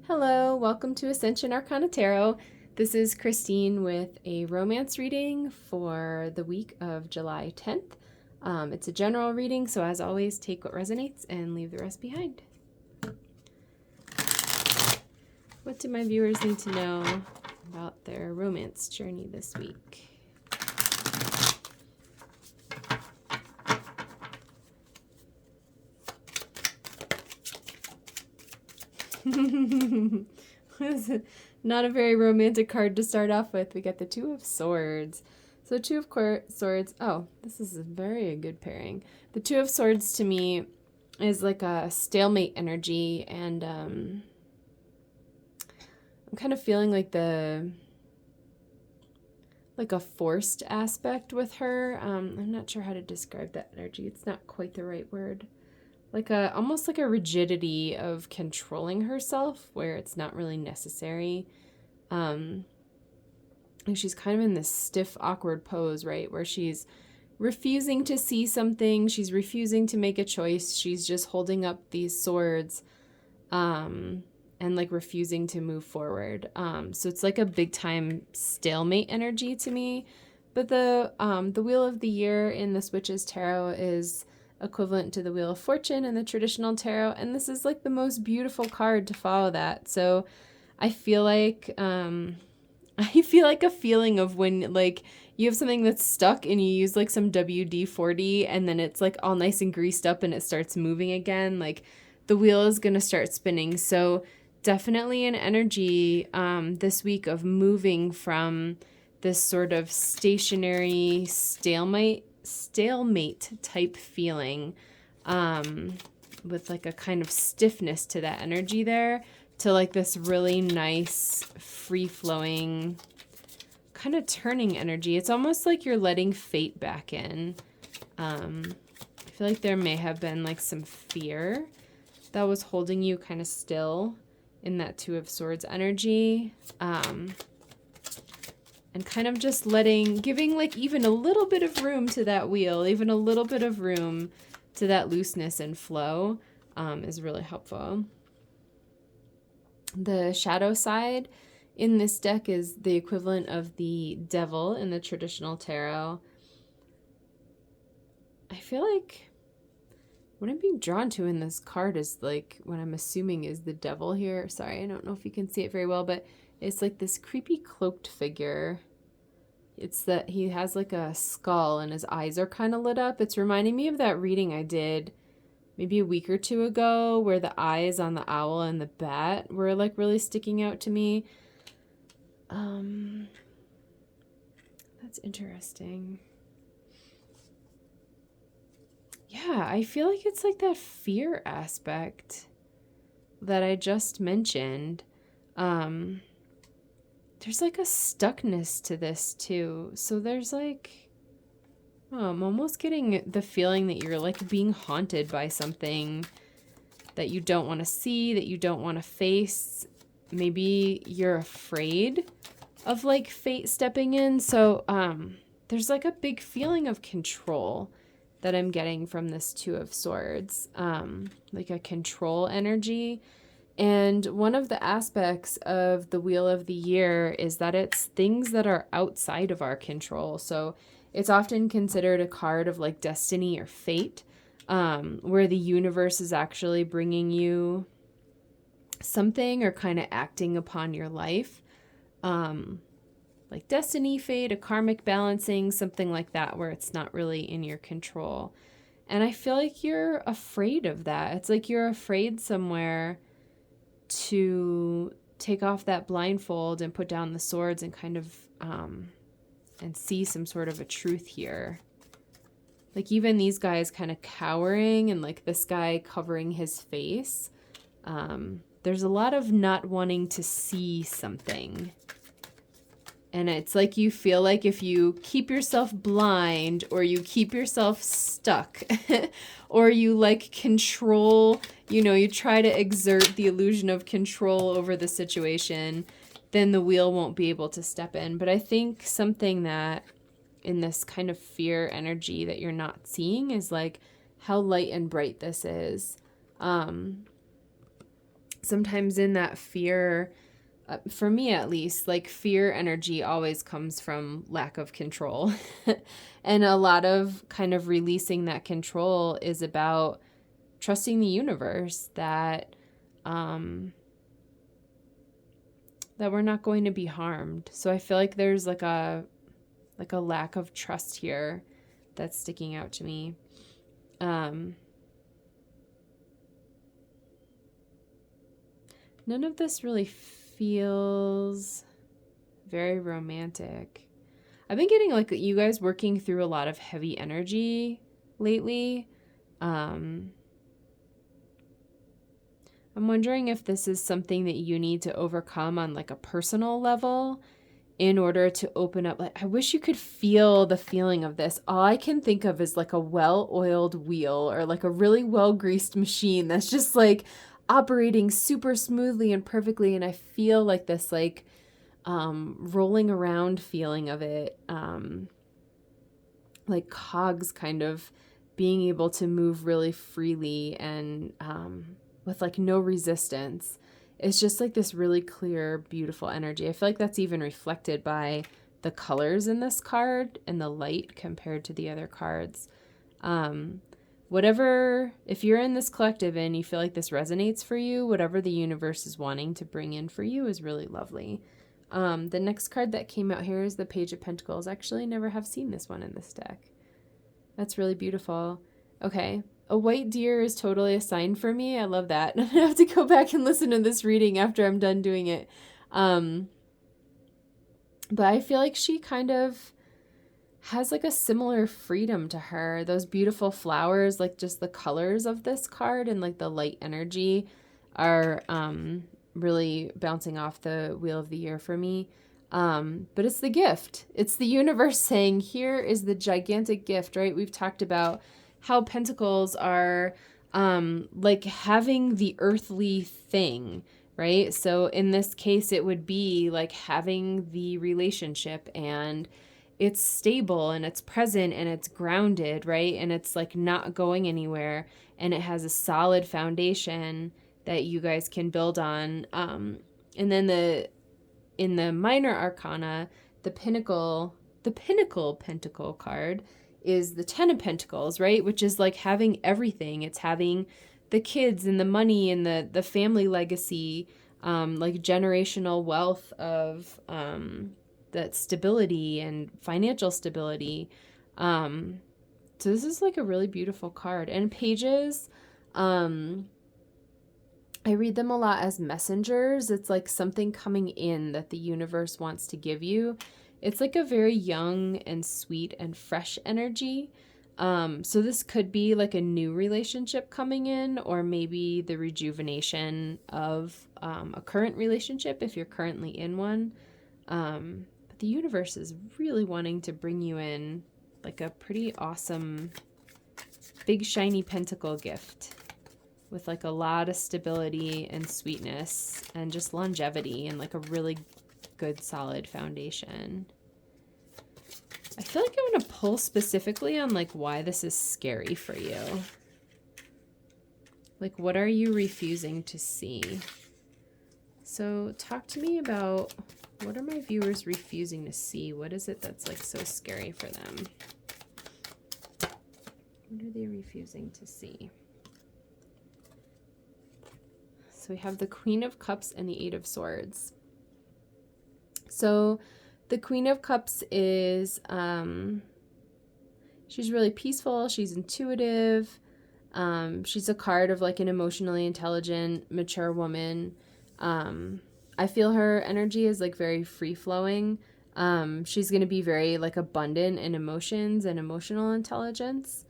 Hello, welcome to Ascension Arcana Tarot. This is Christine with a romance reading for the week of July 10th. It's a general reading, so as always, take what resonates and leave the rest behind. What do my viewers need to know about their romance journey this week? Not a very romantic card to start off with. We get the Two of Swords. So Two of Swords, oh, this is a very good pairing. The Two of Swords to me is like a stalemate energy, and I'm kind of feeling like a forced aspect with her. I'm not sure how to describe that energy. It's not quite the right word. Almost like a rigidity of controlling herself where it's not really necessary. And she's kind of in this stiff, awkward pose, right? Where she's refusing to see something. She's refusing to make a choice. She's just holding up these swords, and like refusing to move forward. So it's like a big time stalemate energy to me. But the Wheel of the Year in the Switches Tarot is equivalent to the Wheel of Fortune in the traditional tarot, and this is like the most beautiful card to follow that. So I feel like a feeling of when like you have something that's stuck and you use like some WD-40 and then it's like all nice and greased up and it starts moving again, like the wheel is going to start spinning. So definitely an energy this week of moving from this sort of stationary stalemate type feeling, with like a kind of stiffness to that energy there, to like this really nice free-flowing kind of turning energy. It's almost like you're letting fate back in. I feel like there may have been like some fear that was holding you kind of still in that Two of Swords energy. And kind of just giving like even a little bit of room to that wheel, even a little bit of room to that looseness and flow, is really helpful. The shadow side in this deck is the equivalent of the Devil in the traditional tarot. I feel like what I'm being drawn to in this card is like what I'm assuming is the Devil here. Sorry, I don't know if you can see it very well, but it's like this creepy cloaked figure. It's that he has like a skull and his eyes are kind of lit up. It's reminding me of that reading I did maybe a week or two ago where the eyes on the owl and the bat were like really sticking out to me. That's interesting. Yeah, I feel like it's like that fear aspect that I just mentioned. There's like a stuckness to this too. So there's like, I'm almost getting the feeling that you're like being haunted by something that you don't want to see, that you don't want to face. Maybe you're afraid of like fate stepping in. So there's like a big feeling of control that I'm getting from this Two of Swords, like a control energy. And one of the aspects of the Wheel of the Year is that it's things that are outside of our control. So it's often considered a card of like destiny or fate, where the universe is actually bringing you something or kind of acting upon your life. Like destiny, fate, a karmic balancing, something like that, where it's not really in your control. And I feel like you're afraid of that. It's like you're afraid somewhere to take off that blindfold and put down the swords and kind of and see some sort of a truth here. Like even these guys kind of cowering and like this guy covering his face. There's a lot of not wanting to see something. And it's like you feel like if you keep yourself blind or you keep yourself stuck or you like control, you try to exert the illusion of control over the situation, then the wheel won't be able to step in. But I think something that in this kind of fear energy that you're not seeing is like how light and bright this is. So sometimes in that fear, for me at least, like fear energy always comes from lack of control. And a lot of kind of releasing that control is about trusting the universe that that we're not going to be harmed. So I feel like there's like a lack of trust here that's sticking out to me. None of this really feels very romantic. I've been getting like you guys working through a lot of heavy energy lately. I'm wondering if this is something that you need to overcome on like a personal level in order to open up. Like, I wish you could feel the feeling of this. All I can think of is like a well-oiled wheel or like a really well-greased machine that's just like operating super smoothly and perfectly. And I feel like this like rolling around feeling of it, like cogs kind of being able to move really freely and with like no resistance. It's just like this really clear, beautiful energy. I feel like that's even reflected by the colors in this card and the light compared to the other cards. Whatever, if you're in this collective and you feel like this resonates for you, whatever the universe is wanting to bring in for you is really lovely. The next card that came out here is the Page of Pentacles. Actually, I never have seen this one in this deck. That's really beautiful. Okay. A white deer is totally a sign for me. I love that. I have to go back and listen to this reading after I'm done doing it. But I feel like she kind of has like a similar freedom to her. Those beautiful flowers, like just the colors of this card and like the light energy are really bouncing off the Wheel of the Year for me. But it's the gift. It's the universe saying, here is the gigantic gift, right? We've talked about how pentacles are like having the earthly thing, right? So in this case, it would be like having the relationship and it's stable and it's present and it's grounded, right? And it's like not going anywhere and it has a solid foundation that you guys can build on. And then in the minor arcana, the pinnacle pentacle card is the Ten of Pentacles, right? Which is like having everything. It's having the kids and the money and the family legacy, like generational wealth of that stability and financial stability. So this is like a really beautiful card. And pages, I read them a lot as messengers. It's like something coming in that the universe wants to give you. It's like a very young and sweet and fresh energy. So this could be like a new relationship coming in, or maybe the rejuvenation of a current relationship if you're currently in one. But the universe is really wanting to bring you in like a pretty awesome, big shiny pentacle gift with like a lot of stability and sweetness and just longevity and like a really good solid foundation. I feel like I want to pull specifically on like why this is scary for you. Like, what are you refusing to see? So talk to me about, what are my viewers refusing to see? What is it that's like so scary for them? What are they refusing to see? So we have the Queen of Cups and the Eight of Swords. So the Queen of Cups is, she's really peaceful. She's intuitive. She's a card of like an emotionally intelligent, mature woman. I feel her energy is like very free flowing. She's going to be very like abundant in emotions and emotional intelligence.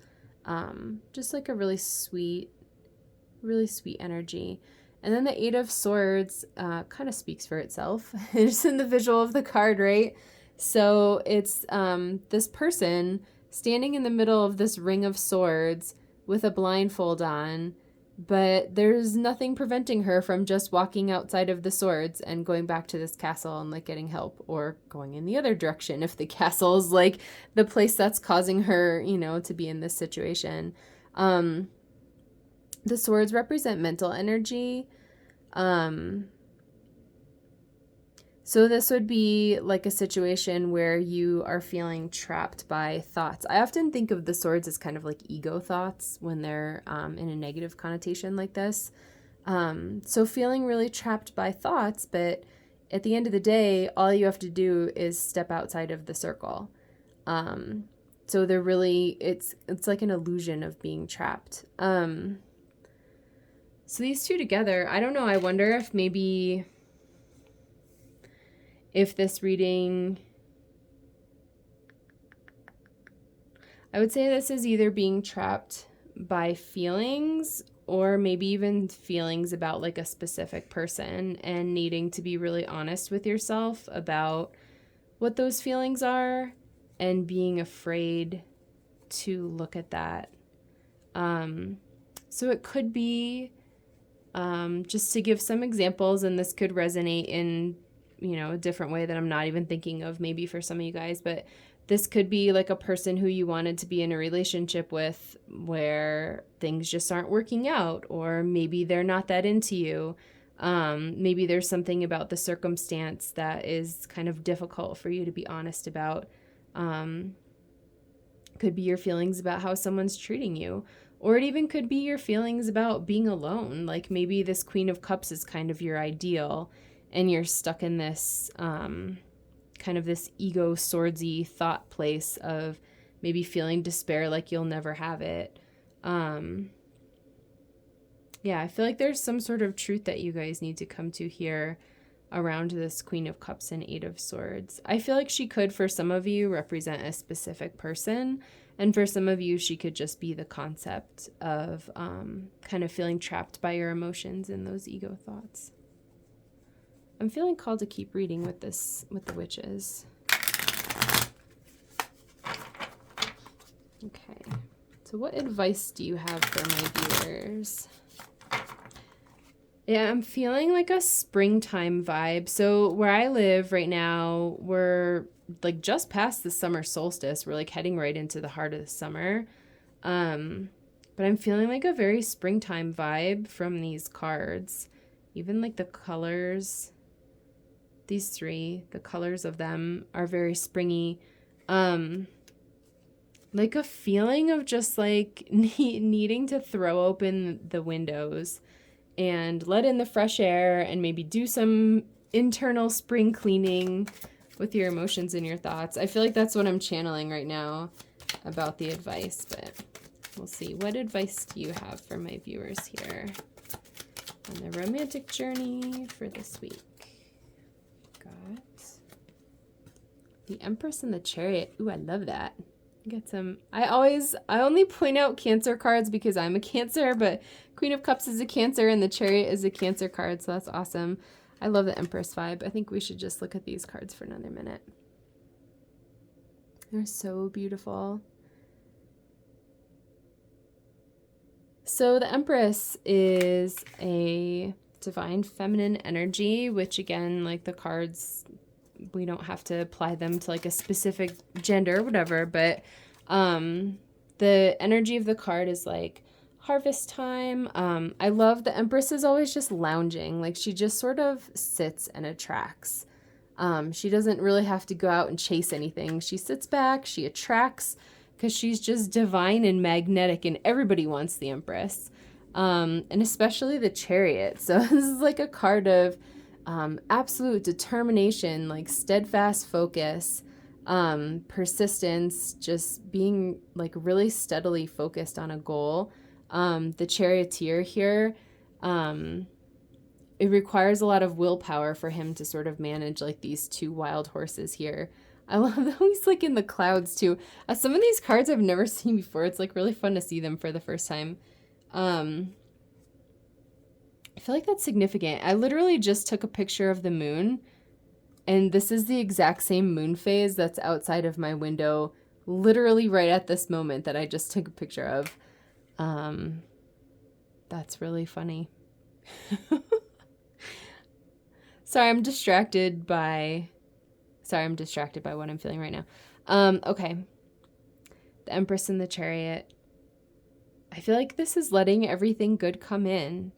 Just like a really sweet energy. And then the Eight of Swords kind of speaks for itself. It's in the visual of the card, right? So it's this person standing in the middle of this ring of swords with a blindfold on, but there's nothing preventing her from just walking outside of the swords and going back to this castle and like getting help, or going in the other direction if the castle is like the place that's causing her, you know, to be in this situation. The swords represent mental energy. So this would be like a situation where you are feeling trapped by thoughts. I often think of the swords as kind of like ego thoughts when they're in a negative connotation like this. So feeling really trapped by thoughts, but at the end of the day, all you have to do is step outside of the circle. So they're really, it's like an illusion of being trapped. So these two together, I don't know. I wonder if maybe if this reading, I would say this is either being trapped by feelings or maybe even feelings about like a specific person and needing to be really honest with yourself about what those feelings are and being afraid to look at that. So it could be, just to give some examples, and this could resonate in, a different way that I'm not even thinking of maybe for some of you guys, but this could be like a person who you wanted to be in a relationship with where things just aren't working out, or maybe they're not that into you. Maybe there's something about the circumstance that is kind of difficult for you to be honest about. Could be your feelings about how someone's treating you, or it even could be your feelings about being alone. Like maybe this Queen of Cups is kind of your ideal and you're stuck in this kind of this ego swordsy thought place of maybe feeling despair, like you'll never have it. Yeah, I feel like there's some sort of truth that you guys need to come to here around this Queen of Cups and Eight of Swords. I feel like she could, for some of you, represent a specific person. And for some of you, she could just be the concept of kind of feeling trapped by your emotions and those ego thoughts. I'm feeling called to keep reading with this, with the witches. Okay, so what advice do you have for my viewers? Yeah, I'm feeling like a springtime vibe. So where I live right now, we're like just past the summer solstice. We're like heading right into the heart of the summer. But I'm feeling like a very springtime vibe from these cards. Even like the colors, these three, the colors of them are very springy. Like a feeling of just like needing to throw open the windows and let in the fresh air and maybe do some internal spring cleaning with your emotions and your thoughts. I feel like that's what I'm channeling right now about the advice, but we'll see. What advice do you have for my viewers here on the romantic journey for this week? Got the Empress and the Chariot. Ooh, I love that. Get some. I only point out Cancer cards because I'm a Cancer, but Queen of Cups is a Cancer and the Chariot is a Cancer card, so that's awesome. I love the Empress vibe. I think we should just look at these cards for another minute. They're so beautiful. So the Empress is a divine feminine energy, which again, like the cards, we don't have to apply them to like a specific gender or whatever, but the energy of the card is like harvest time. I love the Empress is always just lounging. Like she just sort of sits and attracts. She doesn't really have to go out and chase anything. She sits back, she attracts because she's just divine and magnetic and everybody wants the Empress. And especially the Chariot. So this is like a card of absolute determination, like steadfast focus, persistence, just being like really steadily focused on a goal. The Charioteer here, it requires a lot of willpower for him to sort of manage like these two wild horses here. I love that he's like in the clouds too. Some of these cards I've never seen before. It's like really fun to see them for the first time. I feel like that's significant. I literally just took a picture of the moon, and this is the exact same moon phase that's outside of my window, literally right at this moment that I just took a picture of. That's really funny. Sorry, I'm distracted by what I'm feeling right now. Okay. The Empress and the Chariot. I feel like this is letting everything good come in.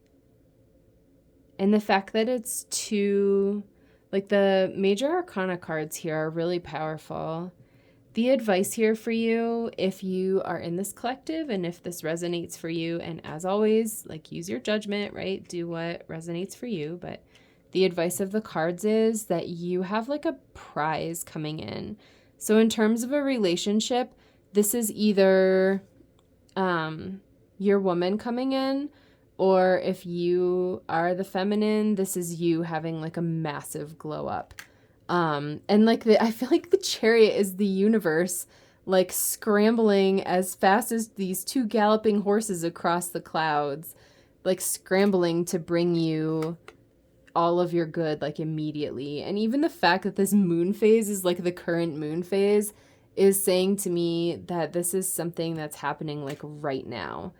And the fact that it's two, like the major arcana cards here are really powerful. The advice here for you, if you are in this collective and if this resonates for you, and as always, like use your judgment, right? Do what resonates for you. But the advice of the cards is that you have like a prize coming in. So in terms of a relationship, this is either your woman coming in, or if you are the feminine, this is you having like a massive glow up. And like I feel like the Chariot is the universe like scrambling as fast as these two galloping horses across the clouds, like scrambling to bring you all of your good like immediately. And even the fact that this moon phase is like the current moon phase is saying to me that this is something that's happening like right now.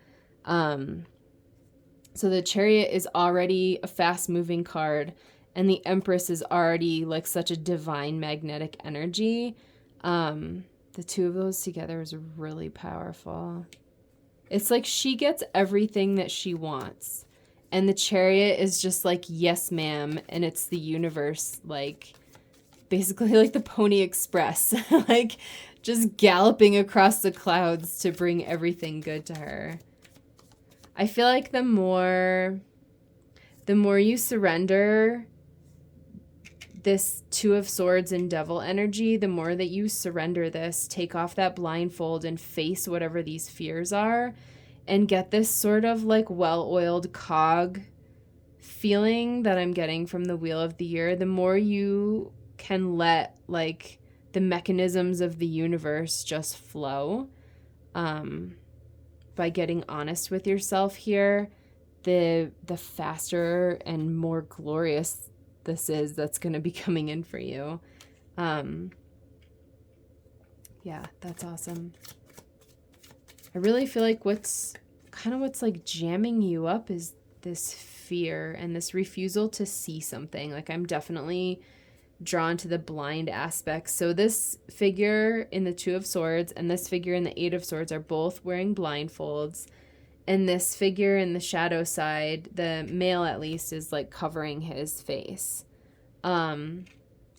So the Chariot is already a fast moving card, and the Empress is already like such a divine magnetic energy. The two of those together is really powerful. It's like she gets everything that she wants. And the Chariot is just like, yes, ma'am. And it's the universe, like basically like the Pony Express, like just galloping across the clouds to bring everything good to her. I feel like the more you surrender this Two of Swords and Devil energy, the more that you surrender this, take off that blindfold and face whatever these fears are, and get this sort of like well-oiled cog feeling that I'm getting from the Wheel of the Year, the more you can let like the mechanisms of the universe just flow. By getting honest with yourself here, the faster and more glorious this is that's going to be coming in for you. Yeah, that's awesome. I really feel like what's like jamming you up is this fear and this refusal to see something. Like I'm definitely drawn to the blind aspect. So this figure in the Two of Swords and this figure in the Eight of Swords are both wearing blindfolds. And this figure in the shadow side, the male at least, is like covering his face. And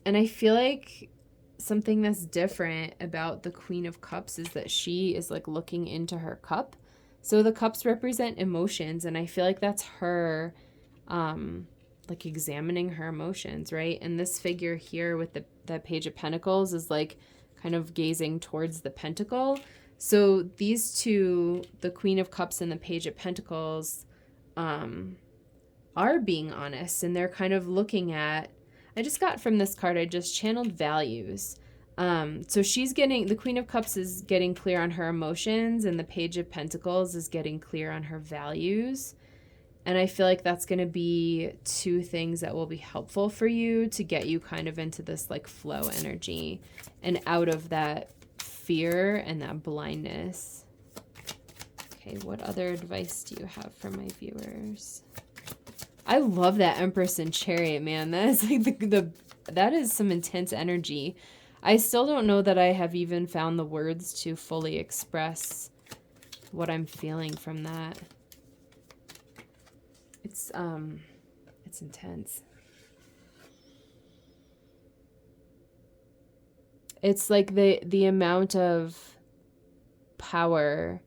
I feel like something that's different about the Queen of Cups is that she is like looking into her cup. So the cups represent emotions, and I feel like that's her like examining her emotions, right? And this figure here with the Page of Pentacles is like kind of gazing towards the pentacle. So these two, the Queen of Cups and the Page of Pentacles, are being honest, and they're kind of looking at, I just got from this card, I just channeled values. So the Queen of Cups is getting clear on her emotions, and the Page of Pentacles is getting clear on her values. And I feel like that's going to be two things that will be helpful for you to get you kind of into this like flow energy and out of that fear and that blindness. Okay, what other advice do you have for my viewers? I love that Empress and Chariot, man. That is like that is some intense energy. I still don't know that I have even found the words to fully express what I'm feeling from that. It's intense. It's like the amount of power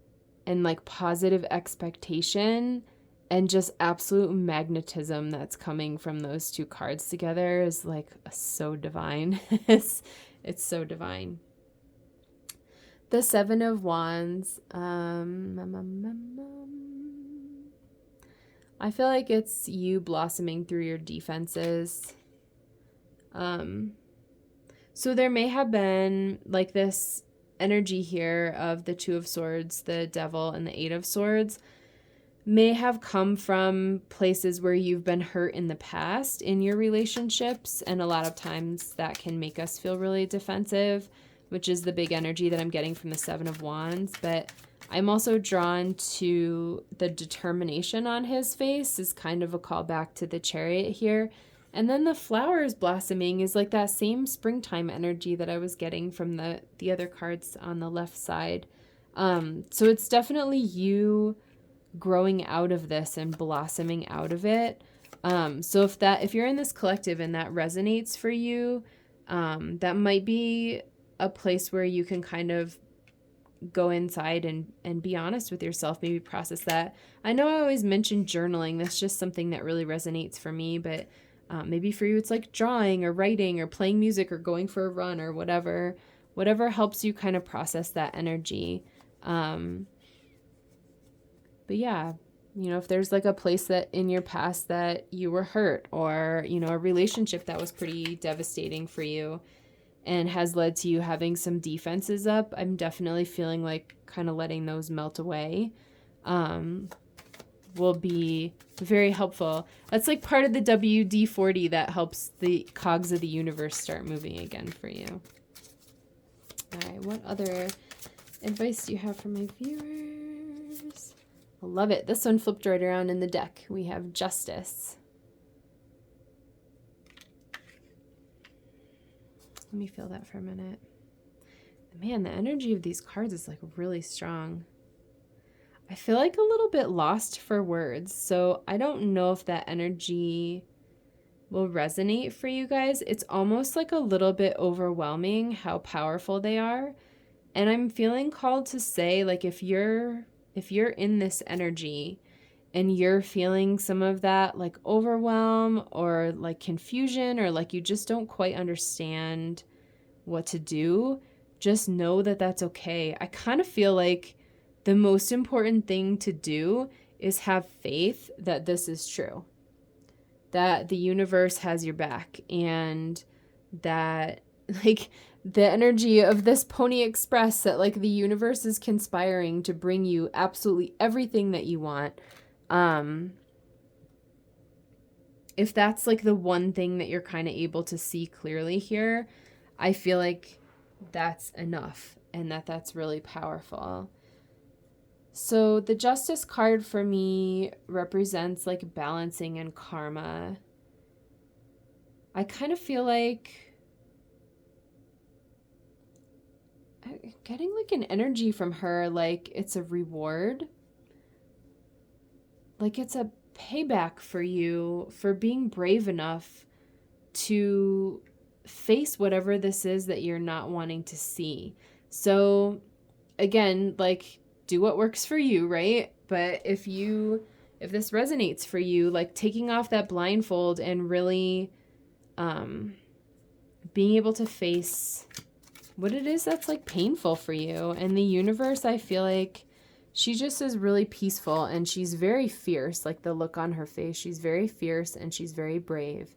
and like positive expectation and just absolute magnetism that's coming from those two cards together is like so divine. It's so divine. The Seven of Wands. I feel like it's you blossoming through your defenses. So there may have been like this energy here of the Two of Swords, the Devil, and the Eight of Swords may have come from places where you've been hurt in the past in your relationships. And a lot of times that can make us feel really defensive, which is the big energy that I'm getting from the Seven of Wands. But I'm also drawn to the determination on his face is kind of a callback to the Chariot here. And then the flowers blossoming is like that same springtime energy that I was getting from the other cards on the left side. So it's definitely you growing out of this and blossoming out of it. So if you're in this collective and that resonates for you, that might be a place where you can kind of go inside and be honest with yourself, maybe process that. I know I always mention journaling. That's just something that really resonates for me, but maybe for you it's like drawing or writing or playing music or going for a run or whatever helps you kind of process that energy. But yeah, if there's like a place that in your past that you were hurt, or a relationship that was pretty devastating for you and has led to you having some defenses up, I'm definitely feeling like kind of letting those melt away will be very helpful. That's like part of the WD-40 that helps the cogs of the universe start moving again for you. All right, what other advice do you have for my viewers? I love it. This one flipped right around in the deck. We have justice. Let me feel that for a minute. Man, the energy of these cards is like really strong. I feel like a little bit lost for words. So I don't know if that energy will resonate for you guys. It's almost like a little bit overwhelming how powerful they are. And I'm feeling called to say, like, if you're in this energy and you're feeling some of that like overwhelm or like confusion, or like you just don't quite understand what to do, just know that that's okay. I kind of feel like the most important thing to do is have faith that this is true, that the universe has your back, and that like the energy of this Pony Express, that like the universe is conspiring to bring you absolutely everything that you want. If that's like the one thing that you're kind of able to see clearly here, I feel like that's enough, and that's really powerful. So the Justice card for me represents like balancing and karma. I kind of feel like I'm getting like an energy from her, like it's a reward. Like it's a payback for you for being brave enough to face whatever this is that you're not wanting to see. So again, like, do what works for you, right? But if this resonates for you, like taking off that blindfold and really being able to face what it is that's like painful for you. And the universe, I feel like she just is really peaceful, and she's very fierce. Like the look on her face, she's very fierce and she's very brave.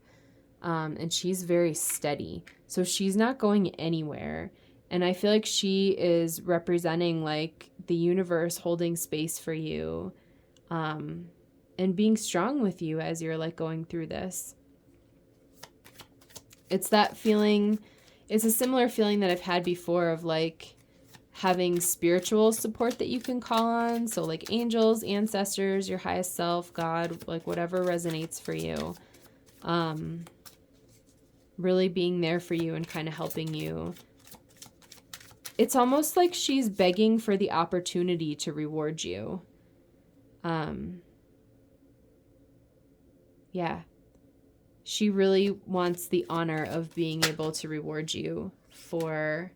And she's very steady. So she's not going anywhere. And I feel like she is representing like the universe holding space for you, and being strong with you as you're like going through this. It's that feeling, it's a similar feeling that I've had before of like having spiritual support that you can call on. So like angels, ancestors, your highest self, God, like whatever resonates for you. Really being there for you and kind of helping you. It's almost like she's begging for the opportunity to reward you. Yeah. She really wants the honor of being able to reward you for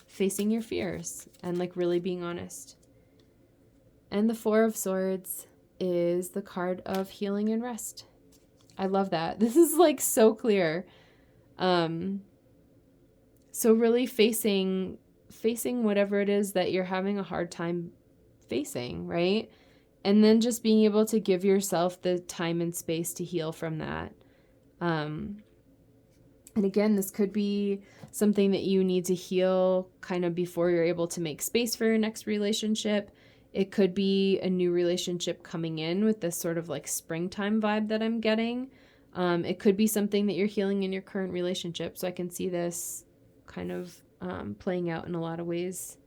facing your fears and like really being honest. And the Four of Swords is the card of healing and rest. I love that. This is like so clear. So really facing whatever it is that you're having a hard time facing, right? And then just being able to give yourself the time and space to heal from that. And again, this could be something that you need to heal kind of before you're able to make space for your next relationship. It could be a new relationship coming in with this sort of like springtime vibe that I'm getting. It could be something that you're healing in your current relationship. So I can see this kind of playing out in a lot of ways.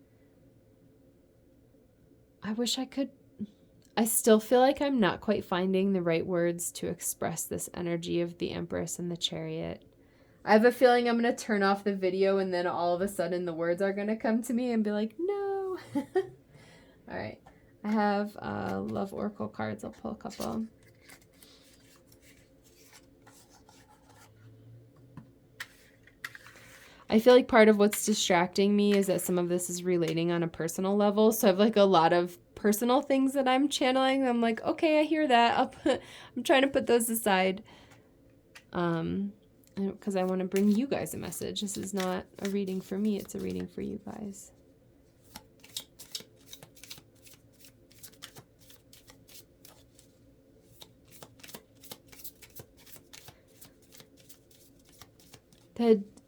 I still feel like I'm not quite finding the right words to express this energy of the Empress and the Chariot. I have a feeling I'm going to turn off the video and then all of a sudden the words are going to come to me and be like, no. All right. I have love oracle cards. I'll pull a couple. I feel like part of what's distracting me is that some of this is relating on a personal level. So I have like a lot of personal things that I'm channeling. I'm like, okay, I hear that. I'm trying to put those aside. Because I want to bring you guys a message. This is not a reading for me. It's a reading for you guys.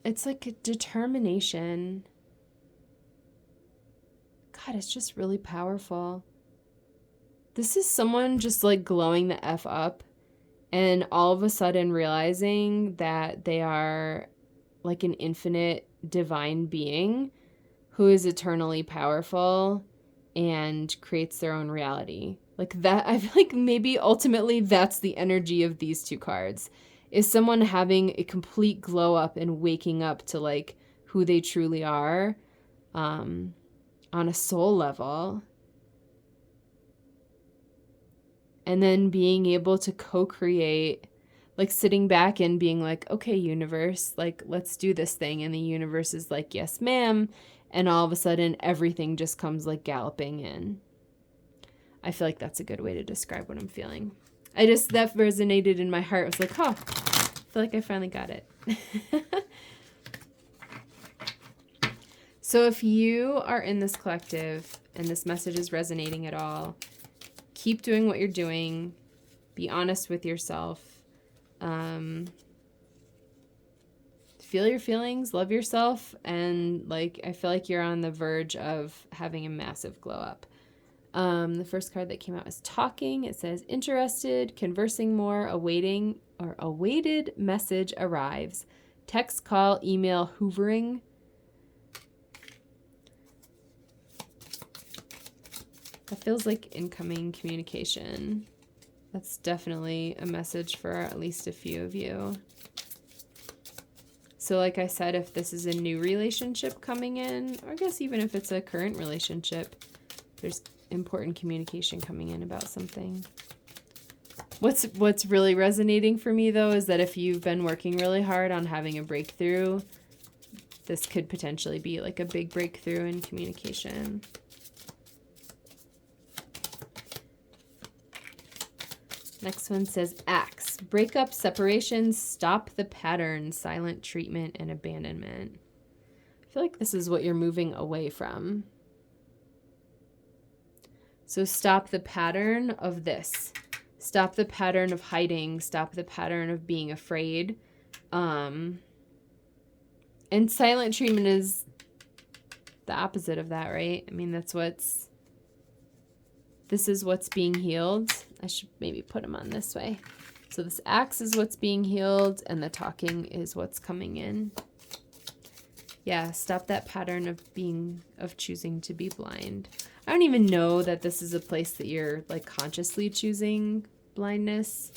It's like a determination. God, it's just really powerful. This is someone just like glowing the F up and all of a sudden realizing that they are like an infinite divine being who is eternally powerful and creates their own reality. Like that, I feel like maybe ultimately that's the energy of these two cards. Is someone having a complete glow up and waking up to like who they truly are on a soul level. And then being able to co-create, like sitting back and being like, okay, universe, like let's do this thing. And the universe is like, yes, ma'am. And all of a sudden everything just comes like galloping in. I feel like that's a good way to describe what I'm feeling. That resonated in my heart. I was like, huh, I feel like I finally got it. So if you are in this collective and this message is resonating at all, keep doing what you're doing. Be honest with yourself. Feel your feelings, love yourself, and like I feel like you're on the verge of having a massive glow up. The first card that came out is talking. It says interested, conversing more, awaiting or awaited message arrives. Text, call, email, hoovering. That feels like incoming communication. That's definitely a message for at least a few of you. So like I said, if this is a new relationship coming in, or I guess even if it's a current relationship, there's important communication coming in about something. What's really resonating for me though is that if you've been working really hard on having a breakthrough, this could potentially be like a big breakthrough in communication. Next one says acts. Breakup, separation, stop the pattern, silent treatment, and abandonment. I feel like this is what you're moving away from. So stop the pattern of this. Stop the pattern of hiding. Stop the pattern of being afraid. And silent treatment is the opposite of that, right? I mean, this is what's being healed. I should maybe put them on this way. So this axe is what's being healed, and the talking is what's coming in. Yeah, stop that pattern of choosing to be blind. I don't even know that this is a place that you're like consciously choosing blindness.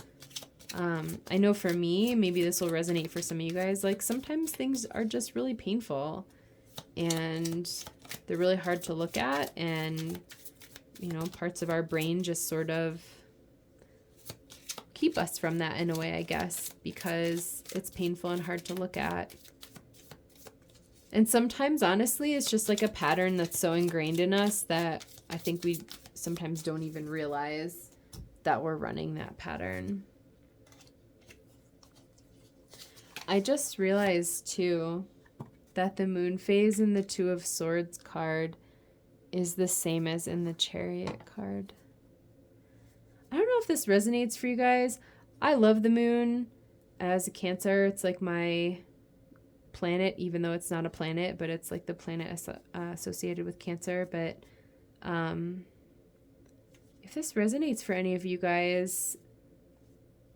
I know for me, maybe this will resonate for some of you guys. Like sometimes things are just really painful and they're really hard to look at, and you know, parts of our brain just sort of keep us from that in a way, I guess, because it's painful and hard to look at. And sometimes, honestly, it's just like a pattern that's so ingrained in us that I think we sometimes don't even realize that we're running that pattern. I just realized, too, that the moon phase in the Two of Swords card is the same as in the Chariot card. I don't know if this resonates for you guys. I love the moon as a Cancer. It's like my planet, even though it's not a planet, but it's like the planet associated with Cancer. But if this resonates for any of you guys,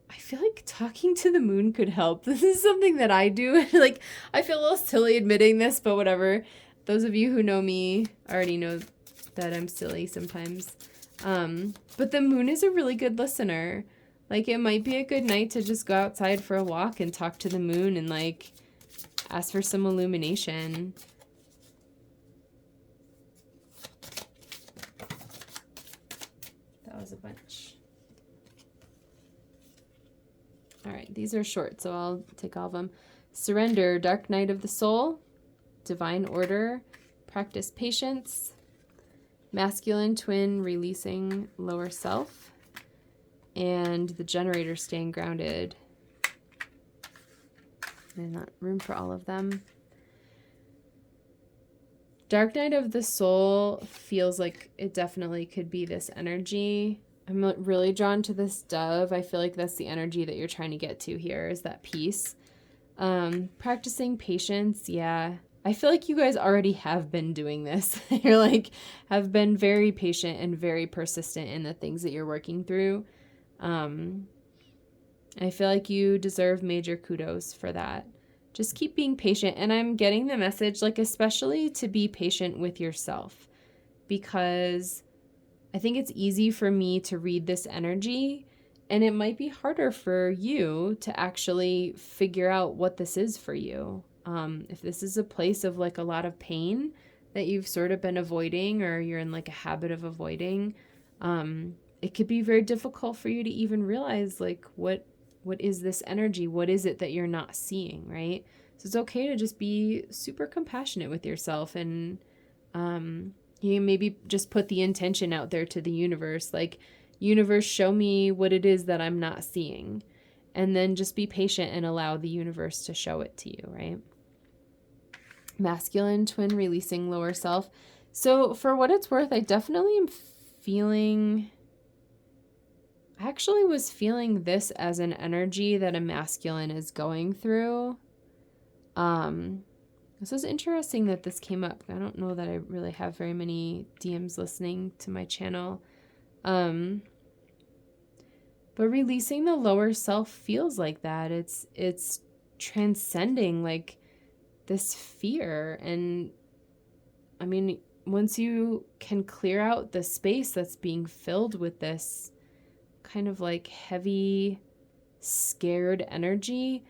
I feel like talking to the moon could help. This is something that I do. Like, I feel a little silly admitting this, but whatever. Those of you who know me already know that I'm silly sometimes. But the moon is a really good listener. Like, it might be a good night to just go outside for a walk and talk to the moon and, like, ask for some illumination. That was a bunch. All right, these are short, so I'll take all of them. Surrender, Dark Night of the Soul. divine order, practice patience, masculine twin releasing lower self, and the generator staying grounded. There's not room for all of them. Dark night of the soul feels like it definitely could be this energy. I'm really drawn to this dove. I feel like that's the energy that you're trying to get to here, is that peace. Practicing patience, yeah. I feel like you guys already have been doing this. You're like, have been very patient and very persistent in the things that you're working through. I feel like you deserve major kudos for that. Just keep being patient. And I'm getting the message, like, especially to be patient with yourself, because I think it's easy for me to read this energy, and it might be harder for you to actually figure out what this is for you. If this is a place of like a lot of pain that you've sort of been avoiding, or you're in like a habit of avoiding, it could be very difficult for you to even realize like what is this energy? What is it that you're not seeing, right? So it's okay to just be super compassionate with yourself, and you maybe just put the intention out there to the universe, like, universe, show me what it is that I'm not seeing. And then just be patient and allow the universe to show it to you, right? Masculine twin releasing lower self. So for what it's worth, I definitely am feeling, I actually was feeling this as an energy that a masculine is going through. This is interesting that this came up. I don't know that I really have very many DMs listening to my channel. But releasing the lower self feels like that. It's transcending like this fear. And I mean, once you can clear out the space that's being filled with this kind of like heavy, scared energy,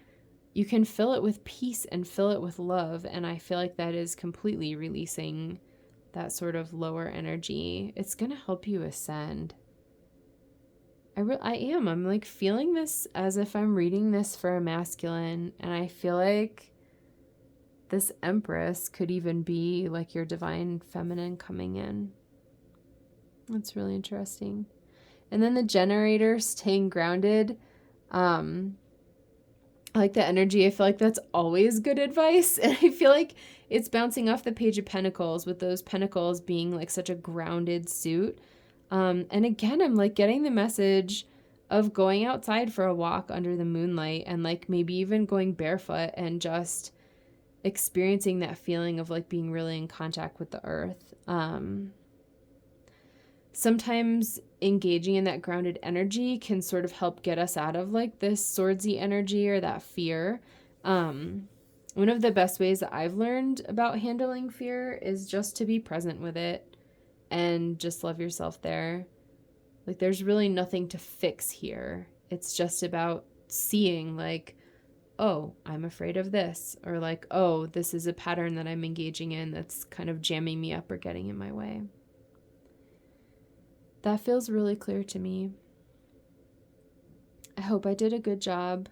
you can fill it with peace and fill it with love. And I feel like that is completely releasing that sort of lower energy. It's going to help you ascend. I am. I'm like feeling this as if I'm reading this for a masculine. And I feel like this Empress could even be like your divine feminine coming in. That's really interesting. And then the generator staying grounded. I like the energy. I feel like that's always good advice. And I feel like it's bouncing off the Page of Pentacles, with those pentacles being like such a grounded suit. And again, I'm like getting the message of going outside for a walk under the moonlight, and like maybe even going barefoot and just experiencing that feeling of like being really in contact with the earth. Sometimes engaging in that grounded energy can sort of help get us out of like this swordsy energy or that fear. One of the best ways that I've learned about handling fear is just to be present with it and just love yourself there. Like, there's really nothing to fix here. It's just about seeing like, oh, I'm afraid of this, or like, oh, this is a pattern that I'm engaging in that's kind of jamming me up or getting in my way. That feels really clear to me. I hope I did a good job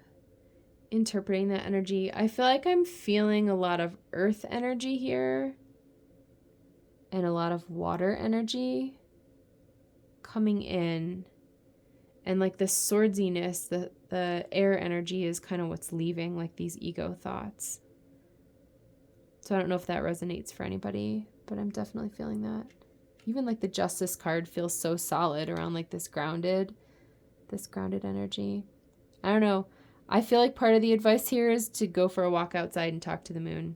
interpreting that energy. I feel like I'm feeling a lot of earth energy here and a lot of water energy coming in. And like the swordsiness, the air energy is kind of what's leaving, like these ego thoughts. So I don't know if that resonates for anybody, but I'm definitely feeling that. Even like the Justice card feels so solid around like this grounded energy. I don't know. I feel like part of the advice here is to go for a walk outside and talk to the moon.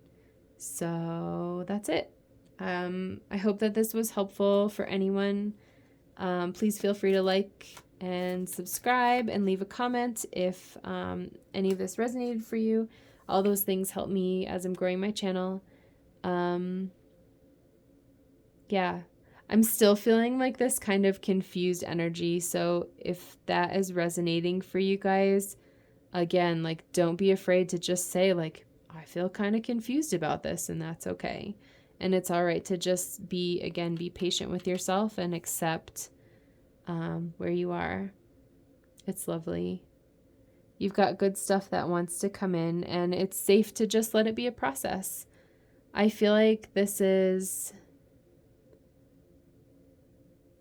So that's it. I hope that this was helpful for anyone. Please feel free to like and subscribe and leave a comment if any of this resonated for you. All those things help me as I'm growing my channel. Yeah, I'm still feeling like this kind of confused energy. So if that is resonating for you guys, again, like, don't be afraid to just say like, I feel kind of confused about this, and that's okay. And it's all right to just be patient with yourself and accept where you are. It's lovely. You've got good stuff that wants to come in, and it's safe to just let it be a process. I feel like this is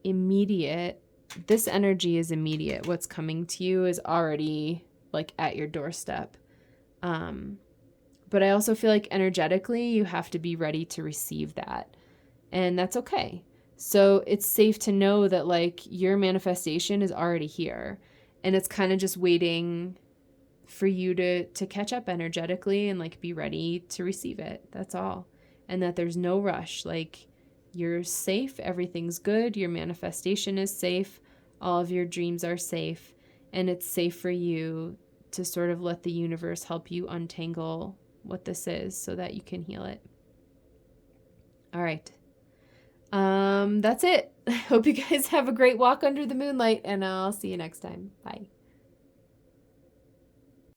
immediate. This energy is immediate. What's coming to you is already like at your doorstep. But I also feel like energetically you have to be ready to receive that. And that's okay. So it's safe to know that like your manifestation is already here. And it's kind of just waiting for you to catch up energetically and like be ready to receive it. That's all. And that there's no rush. Like you're safe, everything's good, your manifestation is safe, all of your dreams are safe, and it's safe for you to sort of let the universe help you untangle what this is so that you can heal it. All right. That's it. I hope you guys have a great walk under the moonlight, and I'll see you next time. Bye.